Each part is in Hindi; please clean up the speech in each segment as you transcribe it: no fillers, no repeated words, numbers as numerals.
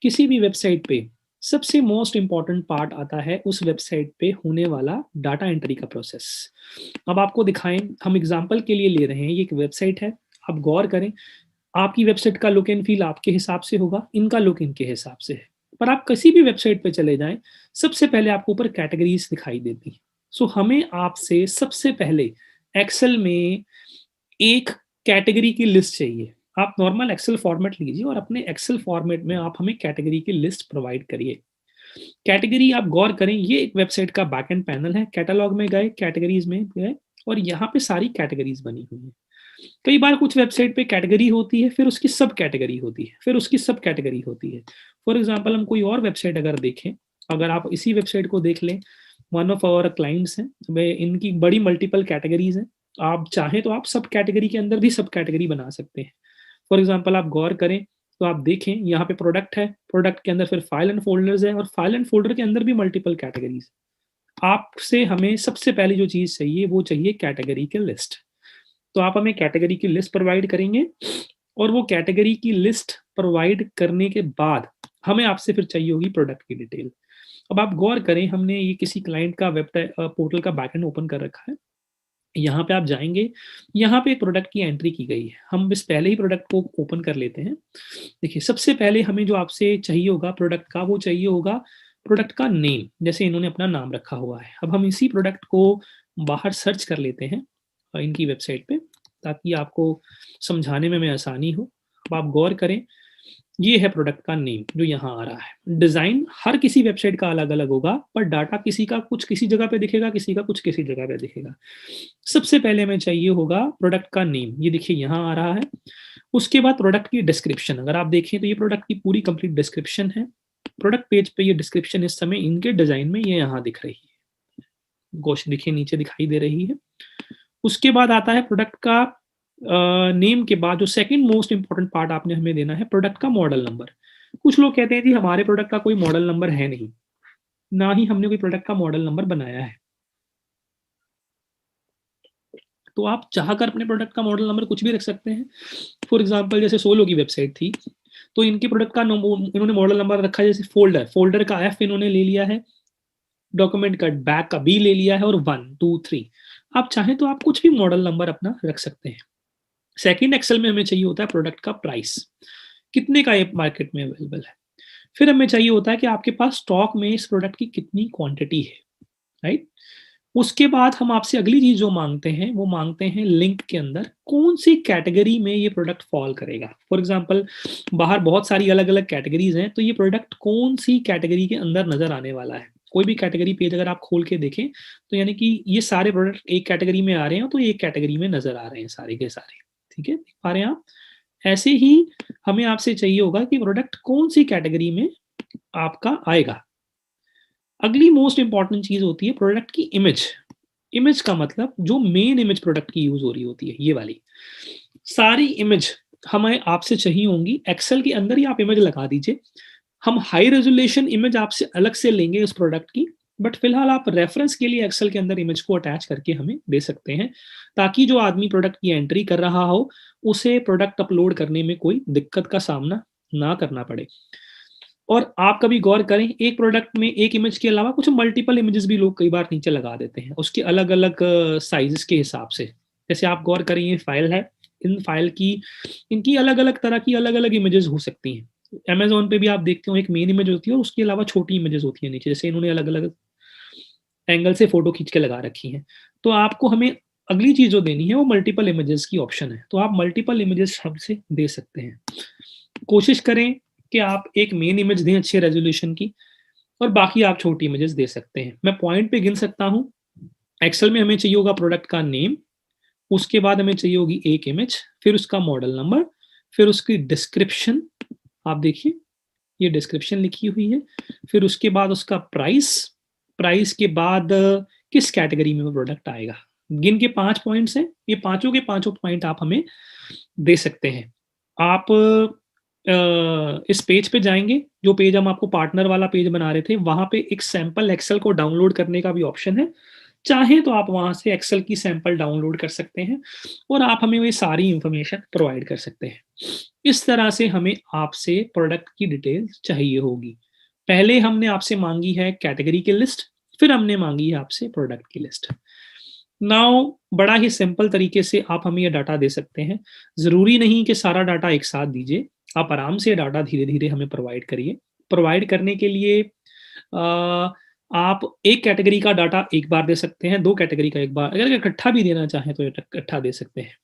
किसी भी वेबसाइट पे सबसे मोस्ट इम्पोर्टेंट पार्ट आता है उस वेबसाइट पे होने वाला डाटा एंट्री का प्रोसेस। अब आपको दिखाएं, हम एग्जांपल के लिए ले रहे हैं, ये एक वेबसाइट है। आप गौर करें, आपकी वेबसाइट का लुक एंड फील आपके हिसाब से होगा, इनका लुक इनके हिसाब से है। पर आप किसी भी वेबसाइट पे चले जाएं, सबसे पहले आपको ऊपर कैटेगरीज दिखाई देती हैं। सो हमें आपसे सबसे पहले एक्सेल में एक कैटेगरी की लिस्ट चाहिए। आप नॉर्मल एक्सेल फॉर्मेट लीजिए और अपने एक्सेल फॉर्मेट में आप हमें कैटेगरी की लिस्ट प्रोवाइड करिए। कैटेगरी आप गौर करें, ये एक वेबसाइट का बैकएंड पैनल है। कैटलॉग में गए, कैटेगरीज में गए और यहाँ पे सारी कैटेगरीज बनी हुई है। कई बार कुछ वेबसाइट पे कैटेगरी होती है, फिर उसकी सब कैटेगरी होती है, फिर उसकी सब कैटेगरी होती है। फॉर एग्जांपल हम कोई और वेबसाइट अगर देखें, अगर आप इसी वेबसाइट को देख लें, वन ऑफ आवर क्लाइंट्स हैं, वे इनकी बड़ी मल्टीपल कैटेगरीज हैं। आप चाहें तो आप सब कैटेगरी के अंदर भी सब कैटेगरी बना सकते हैं। फॉर एग्जांपल आप गौर करें तो आप देखें, यहाँ पे प्रोडक्ट है, प्रोडक्ट के अंदर फिर फाइल एंड फोल्डर्स है और फाइल एंड फोल्डर के अंदर भी मल्टीपल कैटेगरीज। आपसे हमें सबसे पहली जो चीज़ चाहिए वो चाहिए कैटेगरी की लिस्ट। तो आप हमें कैटेगरी की लिस्ट प्रोवाइड करेंगे और वो कैटेगरी की लिस्ट प्रोवाइड करने के बाद हमें आपसे फिर चाहिए होगी प्रोडक्ट की डिटेल। अब आप गौर करें, हमने ये किसी क्लाइंट का वेब पोर्टल का बैकएंड ओपन कर रखा है। यहाँ पे आप जाएंगे, यहाँ पे प्रोडक्ट की एंट्री की गई है। हम इस पहले ही प्रोडक्ट को ओपन कर लेते हैं। देखिए, सबसे पहले हमें जो आपसे चाहिए होगा प्रोडक्ट का, वो चाहिए होगा प्रोडक्ट का नेम, जैसे इन्होंने अपना नाम रखा हुआ है। अब हम इसी प्रोडक्ट को बाहर सर्च कर लेते हैं इनकी वेबसाइट पे, ताकि आपको समझाने में आसानी हो। अब आप गौर करें, ये है प्रोडक्ट का नेम जो यहाँ आ रहा है। डिज़ाइन हर किसी वेबसाइट का अलग अलग होगा, पर डाटा किसी का कुछ किसी जगह पे दिखेगा, किसी का कुछ किसी जगह पे दिखेगा। सबसे पहले हमें चाहिए होगा प्रोडक्ट का नेम, ये देखिए यहाँ आ रहा है। उसके बाद प्रोडक्ट की डिस्क्रिप्शन, अगर आप देखें तो ये प्रोडक्ट की पूरी कंप्लीट डिस्क्रिप्शन है। प्रोडक्ट पेज पे ये डिस्क्रिप्शन इस समय इनके डिज़ाइन में ये यहाँ दिख रही है, गोश देखिए नीचे दिखाई दे रही है। उसके बाद आता है प्रोडक्ट का नेम के बाद जो सेकंड मोस्ट इंपॉर्टेंट पार्ट आपने हमें देना है प्रोडक्ट का मॉडल नंबर। कुछ लोग कहते हैं जी हमारे प्रोडक्ट का कोई मॉडल नंबर है नहीं, ना ही हमने कोई प्रोडक्ट का मॉडल नंबर बनाया है। तो आप चाहकर अपने प्रोडक्ट का मॉडल नंबर कुछ भी रख सकते हैं। फॉर एग्जांपल जैसे सोलो की वेबसाइट थी, तो इनके प्रोडक्ट का इन्होंने मॉडल नंबर रखा है, जैसे फोल्डर, फोल्डर का एफ इन्होंने ले लिया है, डॉक्यूमेंट का बैक का बी ले लिया है और 1 2 3। आप चाहें तो आप कुछ भी मॉडल नंबर अपना रख सकते हैं। सेकंड एक्सेल में हमें चाहिए होता है प्रोडक्ट का प्राइस, कितने का ये मार्केट में अवेलेबल है। फिर हमें चाहिए होता है कि आपके पास स्टॉक में इस प्रोडक्ट की कितनी क्वांटिटी है, राइट। उसके बाद हम आपसे अगली चीज जो मांगते हैं वो मांगते हैं लिंक के अंदर कौन सी कैटेगरी में ये प्रोडक्ट फॉल करेगा। फॉर एग्जांपल बाहर बहुत सारी अलग अलग कैटेगरीज हैं, तो ये प्रोडक्ट कौन सी कैटेगरी के अंदर नजर आने वाला है। कोई भी कैटेगरी पेज अगर आप खोल के देखें तो यानी कि ये सारे प्रोडक्ट एक कैटेगरी में आ रहे हैं, तो एक कैटेगरी में नजर आ रहे हैं सारे के सारे। ठीक है, देख पा रहे हैं आप। ऐसे ही हमें आपसे चाहिए होगा कि प्रोडक्ट कौन सी कैटेगरी में आपका आएगा। अगली मोस्ट इंपॉर्टेंट चीज होती है प्रोडक्ट की इमेज। इमेज का मतलब जो मेन इमेज प्रोडक्ट की यूज हो रही होती है, ये वाली सारी इमेज हमें आपसे चाहिए होंगी। एक्सेल के अंदर ही आप इमेज लगा दीजिए। हम हाई रेजोल्यूशन इमेज आपसे अलग से लेंगे उस प्रोडक्ट की, बट फिलहाल आप रेफरेंस के लिए एक्सेल के अंदर इमेज को अटैच करके हमें दे सकते हैं, ताकि जो आदमी प्रोडक्ट की एंट्री कर रहा हो उसे प्रोडक्ट अपलोड करने में कोई दिक्कत का सामना ना करना पड़े। और आप कभी गौर करें, एक प्रोडक्ट में एक इमेज के अलावा कुछ मल्टीपल इमेजेस भी लोग कई बार नीचे लगा देते हैं उसके अलग अलग साइजेस के हिसाब से। जैसे आप गौर करें, ये फाइल है, इन फाइल की इनकी अलग अलग तरह की अलग अलग इमेजेस हो सकती हैं। अमेजोन पे भी आप देखते हो एक मेन इमेज होती है और उसके अलावा छोटी इमेजेस होती है नीचे, जैसे इन्होंने अलग अलग एंगल से फोटो खींच के लगा रखी है। तो आपको हमें अगली चीज जो देनी है वो मल्टीपल इमेजेस की ऑप्शन है, तो आप मल्टीपल इमेजेस हमसे दे सकते हैं। कोशिश करें कि आप एक मेन इमेज दें अच्छे रेजोल्यूशन की, और बाकी आप छोटी इमेजेस दे सकते हैं। मैं पॉइंट पे गिन सकता हूँ। एक्सेल में हमें चाहिए होगा प्रोडक्ट का नेम, उसके बाद हमें चाहिए होगी एक इमेज, फिर उसका मॉडल नंबर, फिर उसकी डिस्क्रिप्शन, आप देखिए ये डिस्क्रिप्शन लिखी हुई है, फिर उसके बाद उसका प्राइस, प्राइस के बाद किस कैटेगरी में वो प्रोडक्ट आएगा। गिन के 5 पॉइंट्स हैं, ये पांचों के पांचों पॉइंट आप हमें दे सकते हैं। आप इस पेज पे जाएंगे, जो पेज हम आपको पार्टनर वाला पेज बना रहे थे, वहां पे एक सैंपल एक्सेल को डाउनलोड करने का भी ऑप्शन है। चाहे तो आप वहां से एक्सेल की सैंपल डाउनलोड कर सकते हैं और आप हमें वो सारी इंफॉर्मेशन प्रोवाइड कर सकते हैं। इस तरह से हमें आपसे प्रोडक्ट की डिटेल्स चाहिए होगी। पहले हमने आपसे माँगी है कैटेगरी की लिस्ट, फिर हमने माँगी है आपसे प्रोडक्ट की लिस्ट। नाउ बड़ा ही सिंपल तरीके से आप हमें ये डाटा दे सकते हैं। ज़रूरी नहीं कि सारा डाटा एक साथ दीजिए, आप आराम से डाटा धीरे-धीरे हमें प्रोवाइड करिए। प्रोवाइड करने के लिए आप एक कैटेगरी का डाटा एक बार दे सकते हैं, 2 कैटेगरी का एक बार, अगर इकट्ठा भी देना चाहें तो इकट्ठा दे सकते हैं।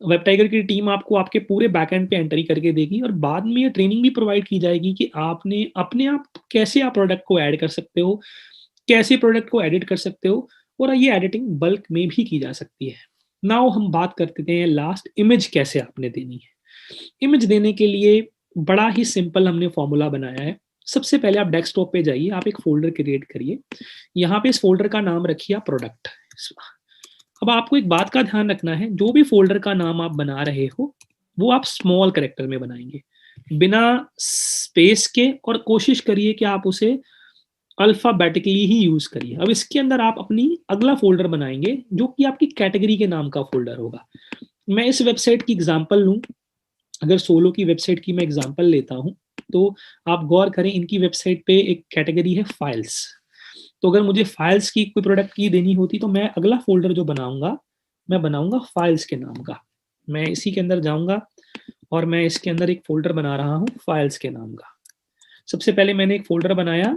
वेब टाइगर की टीम आपको आपके पूरे बैकएंड पे एंट्री करके देगी और बाद में ये ट्रेनिंग भी प्रोवाइड की जाएगी कि आपने अपने आप कैसे आप प्रोडक्ट को ऐड कर सकते हो, कैसे प्रोडक्ट को एडिट कर सकते हो और ये एडिटिंग बल्क में भी की जा सकती है। नाउ हम बात करते हैं लास्ट इमेज कैसे आपने देनी है। इमेज देने के लिए बड़ा ही सिंपल हमने फॉर्मूला बनाया है। सबसे पहले आप डेस्कटॉप पे जाइए, आप एक फ़ोल्डर क्रिएट करिए। यहाँ पे इस फ़ोल्डर का नाम रखिए आप प्रोडक्ट। अब आपको एक बात का ध्यान रखना है, जो भी फ़ोल्डर का नाम आप बना रहे हो, वो आप स्मॉल कैरेक्टर में बनाएँगे, बिना स्पेस के और कोशिश करिए कि आप उसे अल्फ़ाबेटिकली ही यूज़ करिए। अब इसके अंदर आप अपनी अगला फ़ोल्डर बनाएँगे, जो कि आपकी कैटेगरी के नाम का फ़ोल्डर होगा। मैं इस वेबसाइट की एग्ज़ाम्पल लूँ, अगर सोलो की वेबसाइट की मैं एग्ज़ाम्पल लेता हूँ, तो आप गौर करें इनकी वेबसाइट पे एक कैटेगरी है फाइल्स। तो अगर मुझे फाइल्स की कोई प्रोडक्ट की देनी होती तो मैं अगला फ़ोल्डर जो बनाऊँगा, मैं बनाऊँगा फाइल्स के नाम का। मैं इसी के अंदर जाऊँगा और मैं इसके अंदर एक फ़ोल्डर बना रहा हूँ फाइल्स के नाम का। सबसे पहले मैंने एक फ़ोल्डर बनाया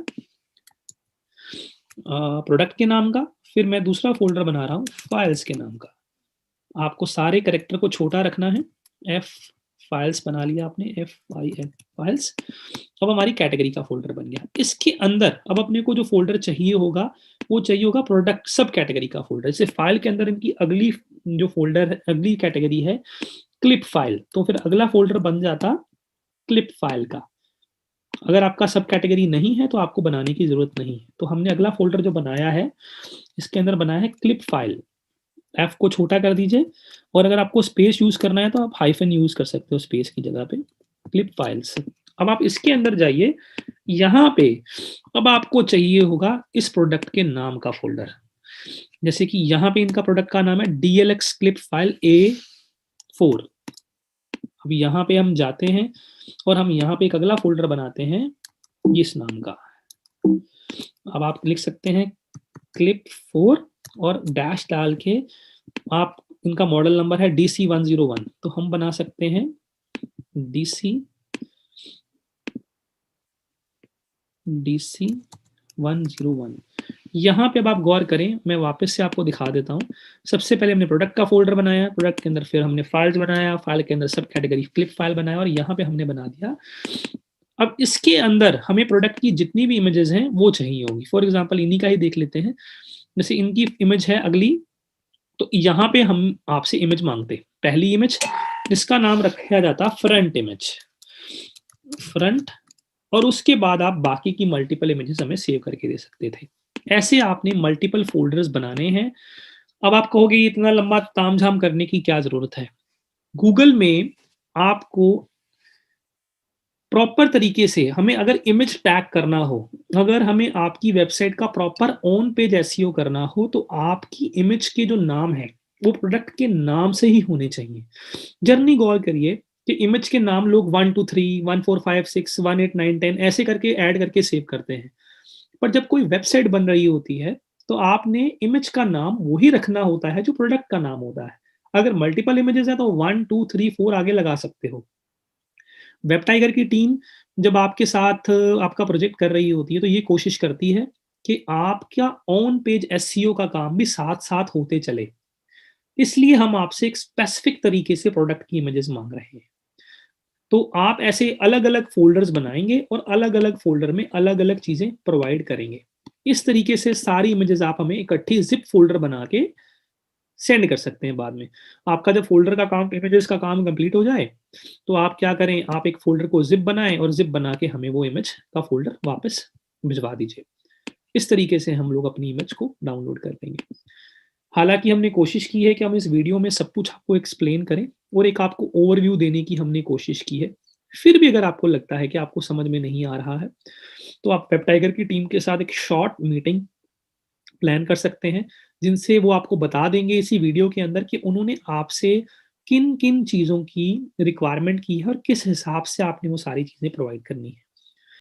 प्रोडक्ट के नाम का, फिर मैं दूसरा फ़ोल्डर बना रहा हूँ फाइल्स के नाम का। आपको सारे कैरेक्टर को छोटा रखना है। एफ फाइल्स बना लिया आपने, FIL फाइल्स। अब हमारी कैटेगरी का फ़ोल्डर बन गया। इसके अंदर अब अपने को जो फ़ोल्डर चाहिए होगा, वो चाहिए होगा प्रोडक्ट सब कैटेगरी का फ़ोल्डर। जैसे फाइल के अंदर इनकी अगली जो फ़ोल्डर है, अगली कैटेगरी है क्लिप फाइल, तो फिर अगला फ़ोल्डर बन जाता क्लिप फाइल का। अगर आपका सब कैटेगरी नहीं है, तो आपको बनाने की ज़रूरत नहीं है। तो हमने अगला फ़ोल्डर जो बनाया है, इसके अंदर बनाया है क्लिप फाइल। एफ को छोटा कर दीजिए और अगर आपको स्पेस यूज़ करना है तो आप हाइफ़न यूज़ कर सकते हो स्पेस की जगह पे, क्लिप फाइल्स। अब आप इसके अंदर जाइए, यहाँ पे अब आपको चाहिए होगा इस प्रोडक्ट के नाम का फ़ोल्डर। जैसे कि यहाँ पे इनका प्रोडक्ट का नाम है DLX क्लिप फाइल A4। अब यहाँ पे हम जाते हैं और हम यहाँ पे एक अगला फ़ोल्डर बनाते हैं इस नाम का। अब आप लिख सकते हैं क्लिप 4 और डैश डाल के आप इनका मॉडल नंबर है DC101, तो हम बना सकते हैं DC101। यहाँ पे अब आप गौर करें, मैं वापस से आपको दिखा देता हूँ। सबसे पहले हमने प्रोडक्ट का फ़ोल्डर बनाया, प्रोडक्ट के अंदर फिर हमने फाइल्स बनाया, फाइल के अंदर सब कैटेगरी क्लिप फाइल बनाया और यहाँ पे हमने बना दिया। अब इसके अंदर हमें प्रोडक्ट की जितनी भी इमेजेस हैं, वो चाहिए होंगी। फॉर एग्ज़ाम्पल इन्हीं का ही देख लेते हैं। जैसे इनकी इमेज है अगली, तो यहाँ पे हम आपसे इमेज माँगते हैं। पहली इमेज जिसका नाम रखा जाता फ्रंट इमेज, फ्रंट, और उसके बाद आप बाकी की मल्टीपल इमेजेस हमें सेव करके दे सकते थे। ऐसे आपने मल्टीपल फ़ोल्डर्स बनाने हैं। अब आप कहोगे ये इतना लंबा तामझाम करने की क्या ज़रूरत है? गूगल में आपको प्रॉपर तरीके से हमें अगर इमेज टैग करना हो, अगर हमें आपकी वेबसाइट का प्रॉपर ऑन पेज एसईओ करना हो, तो आपकी इमेज के जो नाम हैं, वो प्रोडक्ट के नाम से ही होने चाहिए। जर्नी गौर करिए कि इमेज के नाम लोग 1, 2, 3, 1, 4, 5, 6, 1, 8, 9, 10 ऐसे करके ऐड करके सेव करते हैं। पर जब कोई वेबसाइट बन रही होती है, तो आपने इमेज का नाम वही रखना होता है जो प्रोडक्ट का नाम होता है। अगर मल्टीपल इमेजेस हैं तो 1, 2, 3, 4 आगे लगा सकते हो। वेब टाइगर की टीम जब आपके साथ आपका प्रोजेक्ट कर रही होती है, तो ये कोशिश करती है कि आपका ऑन पेज एसईओ का काम भी साथ-साथ होते चले। इसलिए हम आपसे एक स्पेसिफिक तरीके से प्रोडक्ट की इमेजेस माँग रहे हैं। तो आप ऐसे अलग-अलग फ़ोल्डर्स बनाएँगे और अलग-अलग फ़ोल्डर में अलग-अलग चीज़ें प्रोवाइड करेंगे। इस तरीके से सारी इमेजेस आप हमें इकट्ठी ज़िप फ़ोल्डर बना के सेंड कर सकते हैं बाद में। आपका जब फ़ोल्डर का काम, इमेजेस का काम कंप्लीट हो जाए, तो आप क्या करें, आप एक फ़ोल्डर को ज़िप बनाएँ और ज़िप बना के हमें वो इमेज का फ़ोल्डर वापस भिजवा दीजिए। इस तरीके से हम लोग अपनी इमेज को डाउनलोड कर लेंगे। हालाँकि हमने कोशिश की है कि हम इस वीडियो में सब कुछ आपको एक्सप्लेन करें और एक आपको ओवरव्यू देने की हमने कोशिश की है। फिर भी अगर आपको लगता है कि आपको समझ में नहीं आ रहा है, तो आप वेब टाइगर की टीम के साथ एक शॉर्ट मीटिंग प्लान कर सकते हैं, जिनसे वो आपको बता देंगे इसी वीडियो के अंदर कि उन्होंने आपसे किन-किन चीज़ों की रिक्वायरमेंट की है और किस हिसाब से आपने वो सारी चीज़ें प्रोवाइड करनी है।